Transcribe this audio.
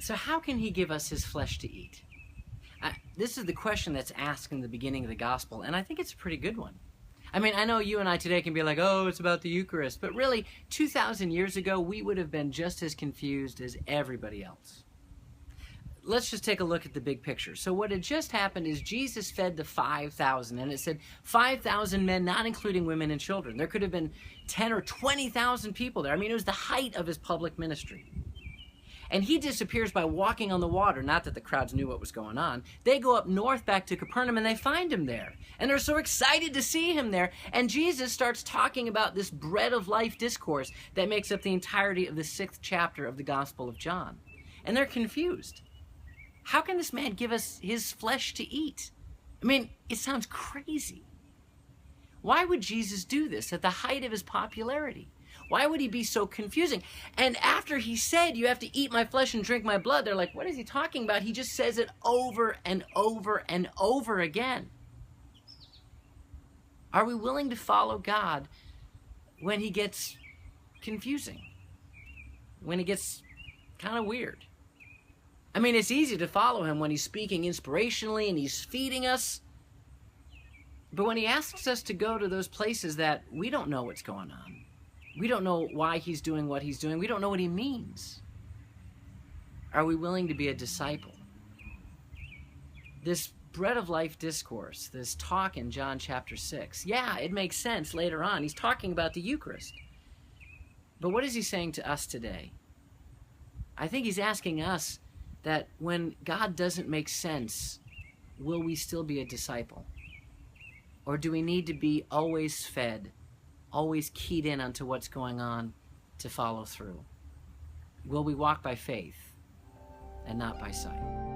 So how can he give us his flesh to eat? This is the question that's asked in the beginning of the gospel, and I think it's a pretty good one. I mean, I know you and I today can be like, oh, it's about the Eucharist, but really, 2,000 years ago, we would have been just as confused as everybody else. Let's just take a look at the big picture. So what had just happened is Jesus fed the 5,000, and it said 5,000 men, not including women and children. There could have been 10 or 20,000 people there. I mean, it was the height of his public ministry. And he disappears by walking on the water. Not that the crowds knew what was going on. They go up north back to Capernaum and they find him there. And they're so excited to see him there. And Jesus starts talking about this bread of life discourse that makes up the entirety of the 6th chapter of the Gospel of John. And they're confused. How can this man give us his flesh to eat? I mean, it sounds crazy. Why would Jesus do this at the height of his popularity? Why would he be so confusing? And after he said, you have to eat my flesh and drink my blood, they're like, what is he talking about? He just says it over and over and over again. Are we willing to follow God when he gets confusing? When he gets kind of weird? I mean, it's easy to follow him when he's speaking inspirationally and he's feeding us. But when he asks us to go to those places that we don't know what's going on, we don't know why he's doing what he's doing, we don't know what he means, are we willing to be a disciple? This bread of life discourse, this talk in John chapter 6, yeah, it makes sense later on. He's talking about the Eucharist. But what is he saying to us today? I think he's asking us that when God doesn't make sense, will we still be a disciple? Or do we need to be always fed, always keyed in onto what's going on to follow through? Will we walk by faith and not by sight?